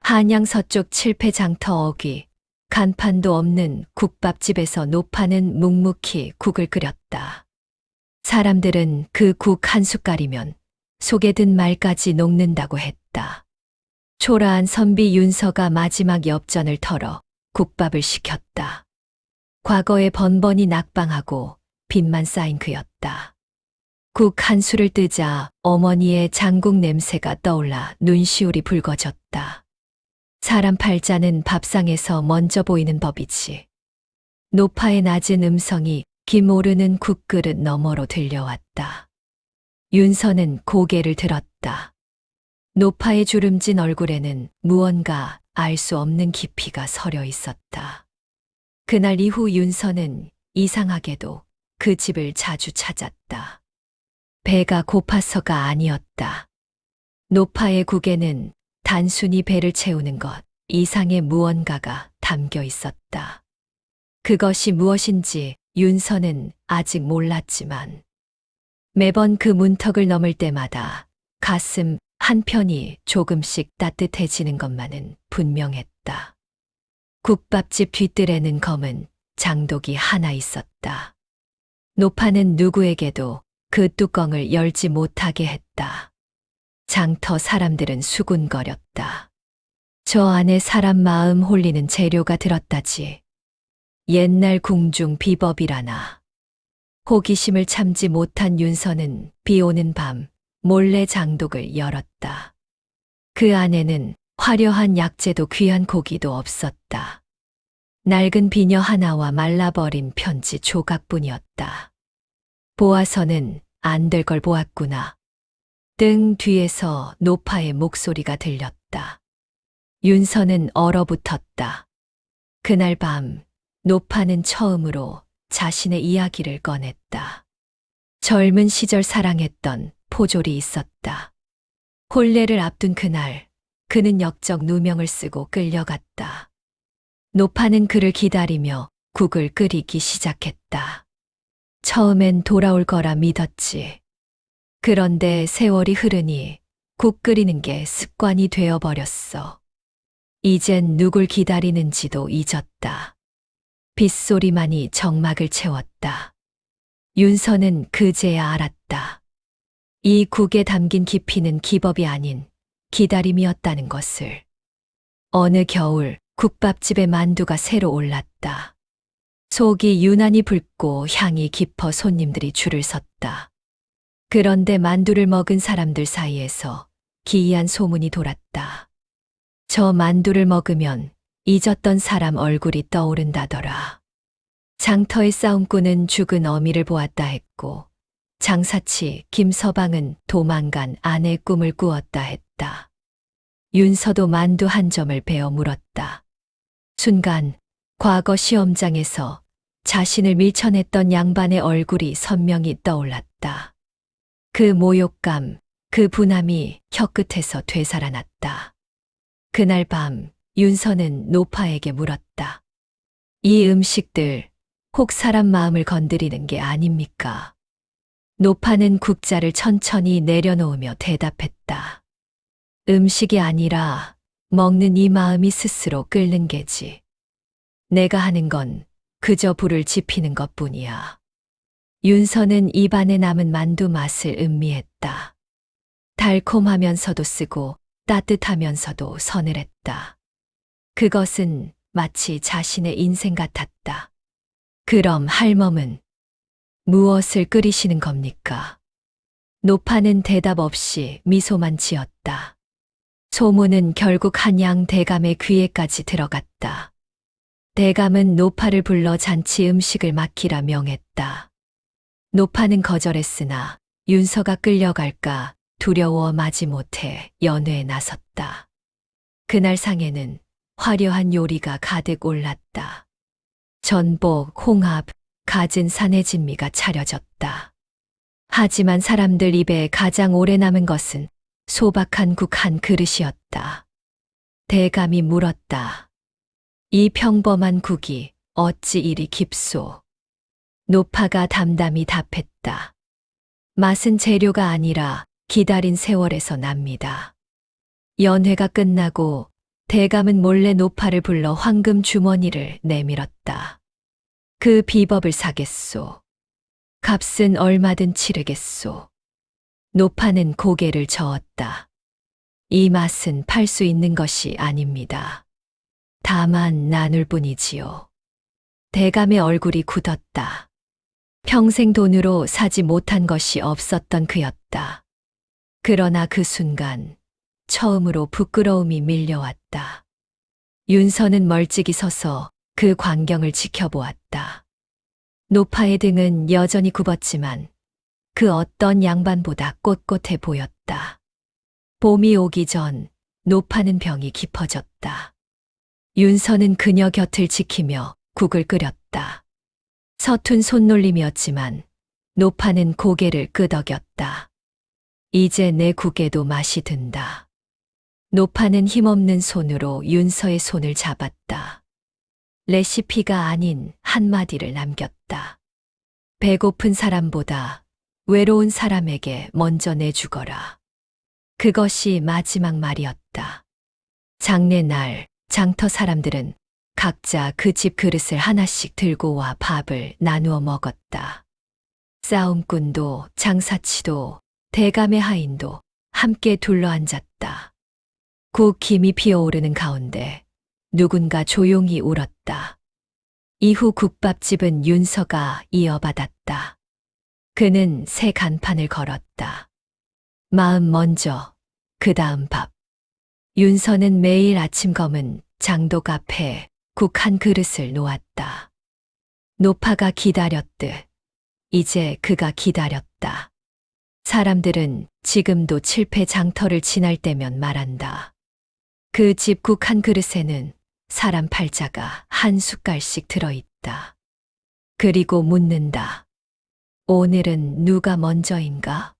한양 서쪽 칠패장터 어귀, 간판도 없는 국밥집에서 노파는 묵묵히 국을 끓였다. 사람들은 그 국 한 숟갈이면 속에 든 말까지 녹는다고 했다. 초라한 선비 윤서가 마지막 엽전을 털어 국밥을 시켰다. 과거에 번번이 낙방하고 빚만 쌓인 그였다. 국 한 술을 뜨자 어머니의 장국 냄새가 떠올라 눈시울이 붉어졌다. 사람 팔자는 밥상에서 먼저 보이는 법이지. 노파의 낮은 음성이 기모르는 국그릇 너머로 들려왔다. 윤서는 고개를 들었다. 노파의 주름진 얼굴에는 무언가 알 수 없는 깊이가 서려 있었다. 그날 이후 윤서는 이상하게도 그 집을 자주 찾았다. 배가 고파서가 아니었다. 노파의 국에는 단순히 배를 채우는 것 이상의 무언가가 담겨 있었다. 그것이 무엇인지 윤서는 아직 몰랐지만 매번 그 문턱을 넘을 때마다 가슴 한편이 조금씩 따뜻해지는 것만은 분명했다. 국밥집 뒤뜰에는 검은 장독이 하나 있었다. 노파는 누구에게도 그 뚜껑을 열지 못하게 했다. 장터 사람들은 수군거렸다. 저 안에 사람 마음 홀리는 재료가 들었다지. 옛날 궁중 비법이라나. 호기심을 참지 못한 윤서는 비 오는 밤 몰래 장독을 열었다. 그 안에는 화려한 약재도 귀한 고기도 없었다. 낡은 비녀 하나와 말라버린 편지 조각뿐이었다. 보아서는 안 될 걸 보았구나. 등 뒤에서 노파의 목소리가 들렸다. 윤서는 얼어붙었다. 그날 밤 노파는 처음으로 자신의 이야기를 꺼냈다. 젊은 시절 사랑했던 포졸이 있었다. 혼례를 앞둔 그날 그는 역적 누명을 쓰고 끌려갔다. 노파는 그를 기다리며 국을 끓이기 시작했다. 처음엔 돌아올 거라 믿었지. 그런데 세월이 흐르니 국 끓이는 게 습관이 되어버렸어. 이젠 누굴 기다리는지도 잊었다. 빗소리만이 정막을 채웠다. 윤서는 그제야 알았다. 이 국에 담긴 깊이는 기법이 아닌 기다림이었다는 것을. 어느 겨울 국밥집에 만두가 새로 올랐다. 속이 유난히 붉고 향이 깊어 손님들이 줄을 섰다. 그런데 만두를 먹은 사람들 사이에서 기이한 소문이 돌았다. 저 만두를 먹으면 잊었던 사람 얼굴이 떠오른다더라. 장터의 싸움꾼은 죽은 어미를 보았다 했고 장사치 김서방은 도망간 아내의 꿈을 꾸었다 했다. 윤서도 만두 한 점을 베어 물었다. 순간 과거 시험장에서 자신을 밀쳐냈던 양반의 얼굴이 선명히 떠올랐다. 그 모욕감, 그 분함이 혀끝에서 되살아났다. 그날 밤 윤서는 노파에게 물었다. 이 음식들 혹 사람 마음을 건드리는 게 아닙니까? 노파는 국자를 천천히 내려놓으며 대답했다. 음식이 아니라 먹는 이 마음이 스스로 끓는 게지. 내가 하는 건 그저 불을 지피는 것뿐이야. 윤서는 입안에 남은 만두 맛을 음미했다. 달콤하면서도 쓰고 따뜻하면서도 서늘했다. 그것은 마치 자신의 인생 같았다. 그럼 할멈은 무엇을 끓이시는 겁니까? 노파는 대답 없이 미소만 지었다. 소문은 결국 한양 대감의 귀에까지 들어갔다. 대감은 노파를 불러 잔치 음식을 맡기라 명했다. 노파는 거절했으나 윤서가 끌려갈까 두려워 마지못해 연회에 나섰다. 그날 상에는 화려한 요리가 가득 올랐다. 전복, 홍합, 갖은 산의 진미가 차려졌다. 하지만 사람들 입에 가장 오래 남은 것은 소박한 국 한 그릇이었다. 대감이 물었다. 이 평범한 국이 어찌 이리 깊소? 노파가 담담히 답했다. 맛은 재료가 아니라 기다린 세월에서 납니다. 연회가 끝나고 대감은 몰래 노파를 불러 황금 주머니를 내밀었다. 그 비법을 사겠소. 값은 얼마든 치르겠소. 노파는 고개를 저었다. 이 맛은 팔 수 있는 것이 아닙니다. 다만 나눌 뿐이지요. 대감의 얼굴이 굳었다. 평생 돈으로 사지 못한 것이 없었던 그였다. 그러나 그 순간 처음으로 부끄러움이 밀려왔다. 윤서는 멀찍이 서서 그 광경을 지켜보았다. 노파의 등은 여전히 굽었지만 그 어떤 양반보다 꼿꼿해 보였다. 봄이 오기 전 노파는 병이 깊어졌다. 윤서는 그녀 곁을 지키며 국을 끓였다. 서툰 손놀림이었지만 노파는 고개를 끄덕였다. 이제 내 국에도 맛이 든다. 노파는 힘없는 손으로 윤서의 손을 잡았다. 레시피가 아닌 한마디를 남겼다. 배고픈 사람보다 외로운 사람에게 먼저 내주거라. 그것이 마지막 말이었다. 장례날 장터 사람들은 각자 그 집 그릇을 하나씩 들고 와 밥을 나누어 먹었다. 싸움꾼도 장사치도 대감의 하인도 함께 둘러앉았다. 국 김이 피어오르는 가운데 누군가 조용히 울었다. 이후 국밥집은 윤서가 이어받았다. 그는 새 간판을 걸었다. 마음 먼저, 그 다음 밥. 윤서는 매일 아침 검은 장독 앞에 국 한 그릇을 놓았다. 노파가 기다렸듯 이제 그가 기다렸다. 사람들은 지금도 칠패 장터를 지날 때면 말한다. 그 집 국 한 그릇에는 사람 팔자가 한 숟갈씩 들어있다. 그리고 묻는다. 오늘은 누가 먼저인가?